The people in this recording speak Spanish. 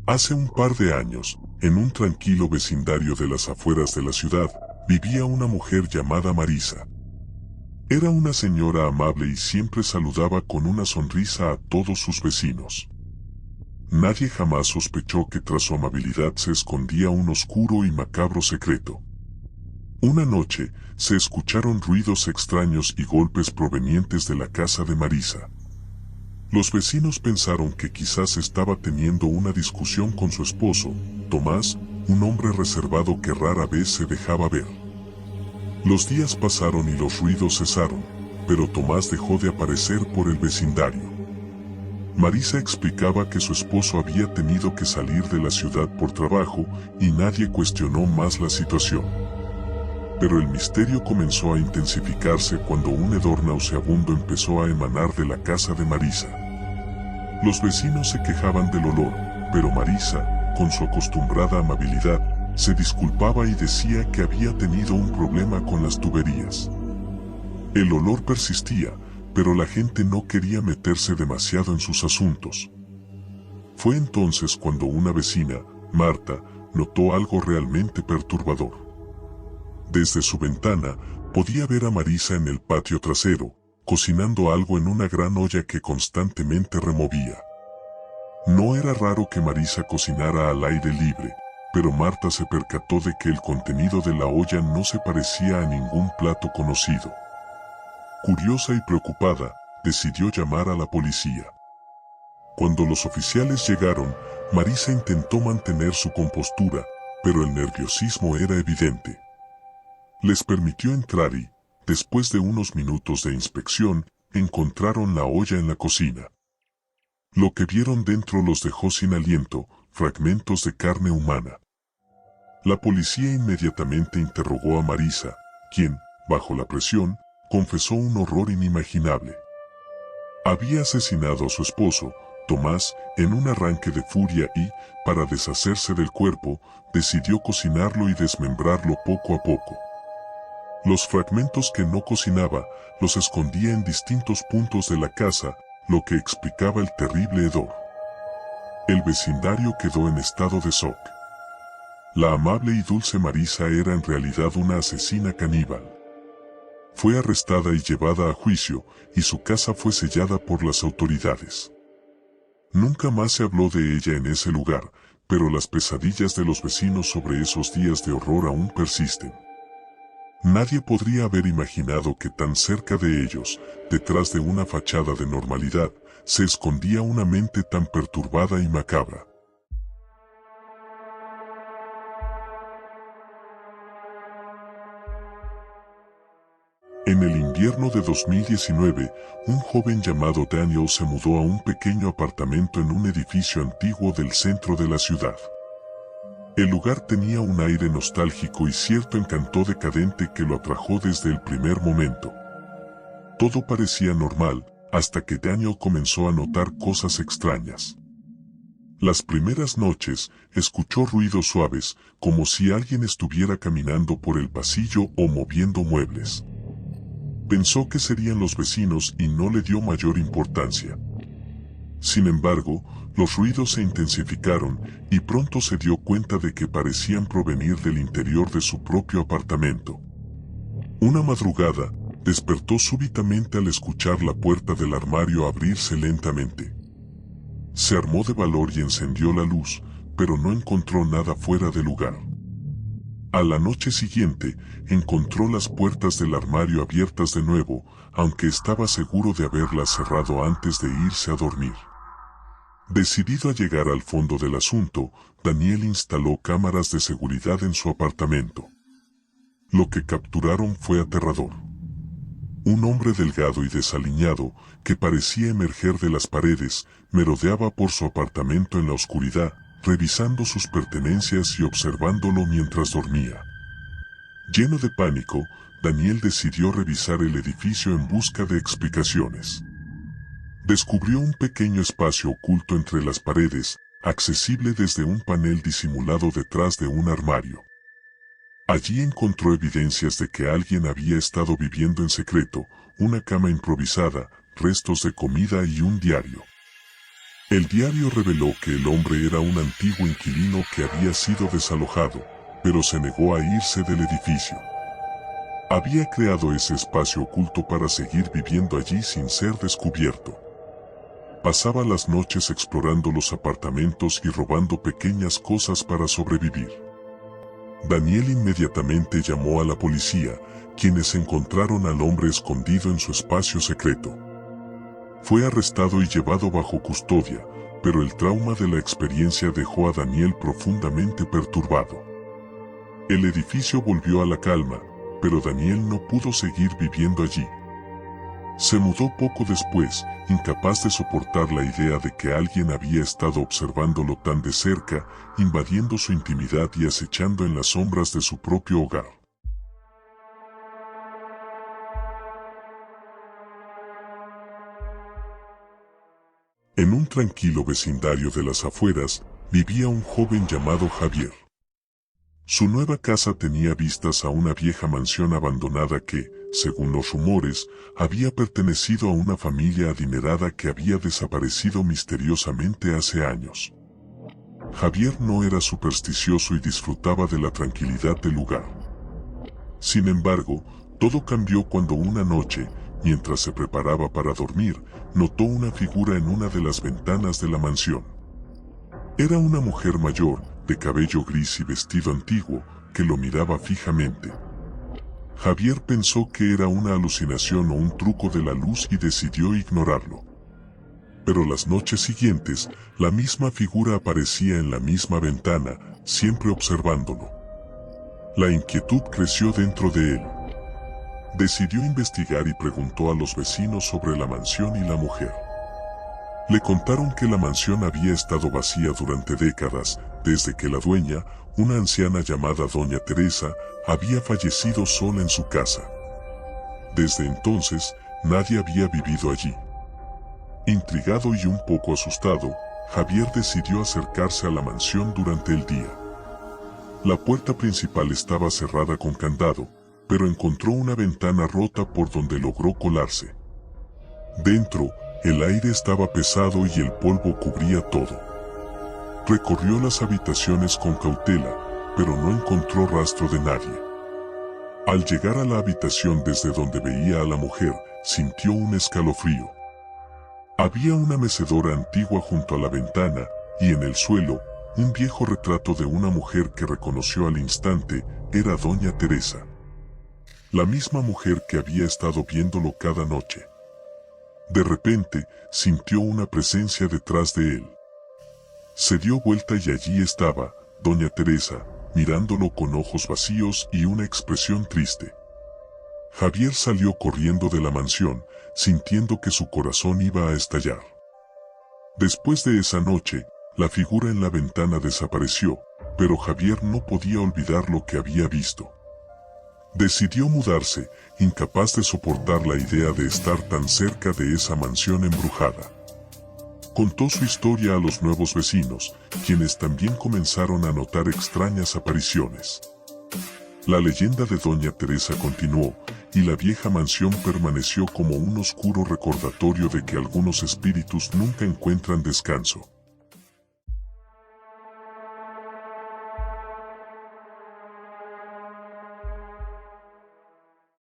Hace un par de años, en un tranquilo vecindario de las afueras de la ciudad, vivía una mujer llamada Marisa. Era una señora amable y siempre saludaba con una sonrisa a todos sus vecinos. Nadie jamás sospechó que tras su amabilidad se escondía un oscuro y macabro secreto. Una noche, se escucharon ruidos extraños y golpes provenientes de la casa de Marisa. Los vecinos pensaron que quizás estaba teniendo una discusión con su esposo, Tomás, un hombre reservado que rara vez se dejaba ver. Los días pasaron y los ruidos cesaron, pero Tomás dejó de aparecer por el vecindario. Marisa explicaba que su esposo había tenido que salir de la ciudad por trabajo y nadie cuestionó más la situación. Pero el misterio comenzó a intensificarse cuando un hedor nauseabundo empezó a emanar de la casa de Marisa. Los vecinos se quejaban del olor, pero Marisa, con su acostumbrada amabilidad, se disculpaba y decía que había tenido un problema con las tuberías. El olor persistía, pero la gente no quería meterse demasiado en sus asuntos. Fue entonces cuando una vecina, Marta, notó algo realmente perturbador. Desde su ventana, podía ver a Marisa en el patio trasero, cocinando algo en una gran olla que constantemente removía. No era raro que Marisa cocinara al aire libre, pero Marta se percató de que el contenido de la olla no se parecía a ningún plato conocido. Curiosa y preocupada, decidió llamar a la policía. Cuando los oficiales llegaron, Marisa intentó mantener su compostura, pero el nerviosismo era evidente. Les permitió entrar y, después de unos minutos de inspección, encontraron la olla en la cocina. Lo que vieron dentro los dejó sin aliento, fragmentos de carne humana. La policía inmediatamente interrogó a Marisa, quien, bajo la presión, confesó un horror inimaginable. Había asesinado a su esposo, Tomás, en un arranque de furia y, para deshacerse del cuerpo, decidió cocinarlo y desmembrarlo poco a poco. Los fragmentos que no cocinaba, los escondía en distintos puntos de la casa, lo que explicaba el terrible hedor. El vecindario quedó en estado de shock. La amable y dulce Marisa era en realidad una asesina caníbal. Fue arrestada y llevada a juicio, y su casa fue sellada por las autoridades. Nunca más se habló de ella en ese lugar, pero las pesadillas de los vecinos sobre esos días de horror aún persisten. Nadie podría haber imaginado que tan cerca de ellos, detrás de una fachada de normalidad, se escondía una mente tan perturbada y macabra. En el invierno de 2019, un joven llamado Daniel se mudó a un pequeño apartamento en un edificio antiguo del centro de la ciudad. El lugar tenía un aire nostálgico y cierto encanto decadente que lo atrajo desde el primer momento. Todo parecía normal, hasta que Daniel comenzó a notar cosas extrañas. Las primeras noches, escuchó ruidos suaves, como si alguien estuviera caminando por el pasillo o moviendo muebles. Pensó que serían los vecinos y no le dio mayor importancia. Sin embargo, los ruidos se intensificaron y pronto se dio cuenta de que parecían provenir del interior de su propio apartamento. Una madrugada, despertó súbitamente al escuchar la puerta del armario abrirse lentamente. Se armó de valor y encendió la luz, pero no encontró nada fuera de lugar. A la noche siguiente, encontró las puertas del armario abiertas de nuevo, aunque estaba seguro de haberlas cerrado antes de irse a dormir. Decidido a llegar al fondo del asunto, Daniel instaló cámaras de seguridad en su apartamento. Lo que capturaron fue aterrador. Un hombre delgado y desaliñado, que parecía emerger de las paredes, merodeaba por su apartamento en la oscuridad, revisando sus pertenencias y observándolo mientras dormía. Lleno de pánico, Daniel decidió revisar el edificio en busca de explicaciones. Descubrió un pequeño espacio oculto entre las paredes, accesible desde un panel disimulado detrás de un armario. Allí encontró evidencias de que alguien había estado viviendo en secreto, una cama improvisada, restos de comida y un diario. El diario reveló que el hombre era un antiguo inquilino que había sido desalojado, pero se negó a irse del edificio. Había creado ese espacio oculto para seguir viviendo allí sin ser descubierto. Pasaba las noches explorando los apartamentos y robando pequeñas cosas para sobrevivir. Daniel inmediatamente llamó a la policía, quienes encontraron al hombre escondido en su espacio secreto. Fue arrestado y llevado bajo custodia, pero el trauma de la experiencia dejó a Daniel profundamente perturbado. El edificio volvió a la calma, pero Daniel no pudo seguir viviendo allí. Se mudó poco después, incapaz de soportar la idea de que alguien había estado observándolo tan de cerca, invadiendo su intimidad y acechando en las sombras de su propio hogar. En un tranquilo vecindario de las afueras, vivía un joven llamado Javier. Su nueva casa tenía vistas a una vieja mansión abandonada que, según los rumores, había pertenecido a una familia adinerada que había desaparecido misteriosamente hace años. Javier no era supersticioso y disfrutaba de la tranquilidad del lugar. Sin embargo, todo cambió cuando una noche, mientras se preparaba para dormir, notó una figura en una de las ventanas de la mansión. Era una mujer mayor, de cabello gris y vestido antiguo, que lo miraba fijamente. Javier pensó que era una alucinación o un truco de la luz y decidió ignorarlo. Pero las noches siguientes, la misma figura aparecía en la misma ventana, siempre observándolo. La inquietud creció dentro de él. Decidió investigar y preguntó a los vecinos sobre la mansión y la mujer. Le contaron que la mansión había estado vacía durante décadas, desde que la dueña, una anciana llamada Doña Teresa, había fallecido sola en su casa. Desde entonces, nadie había vivido allí. Intrigado y un poco asustado, Javier decidió acercarse a la mansión durante el día. La puerta principal estaba cerrada con candado, pero encontró una ventana rota por donde logró colarse. Dentro, el aire estaba pesado y el polvo cubría todo. Recorrió las habitaciones con cautela, pero no encontró rastro de nadie. Al llegar a la habitación desde donde veía a la mujer, sintió un escalofrío. Había una mecedora antigua junto a la ventana, y en el suelo, un viejo retrato de una mujer que reconoció al instante, era Doña Teresa. La misma mujer que había estado viéndolo cada noche. De repente, sintió una presencia detrás de él. Se dio vuelta y allí estaba, Doña Teresa, mirándolo con ojos vacíos y una expresión triste. Javier salió corriendo de la mansión, sintiendo que su corazón iba a estallar. Después de esa noche, la figura en la ventana desapareció, pero Javier no podía olvidar lo que había visto. Decidió mudarse, incapaz de soportar la idea de estar tan cerca de esa mansión embrujada. Contó su historia a los nuevos vecinos, quienes también comenzaron a notar extrañas apariciones. La leyenda de Doña Teresa continuó, y la vieja mansión permaneció como un oscuro recordatorio de que algunos espíritus nunca encuentran descanso.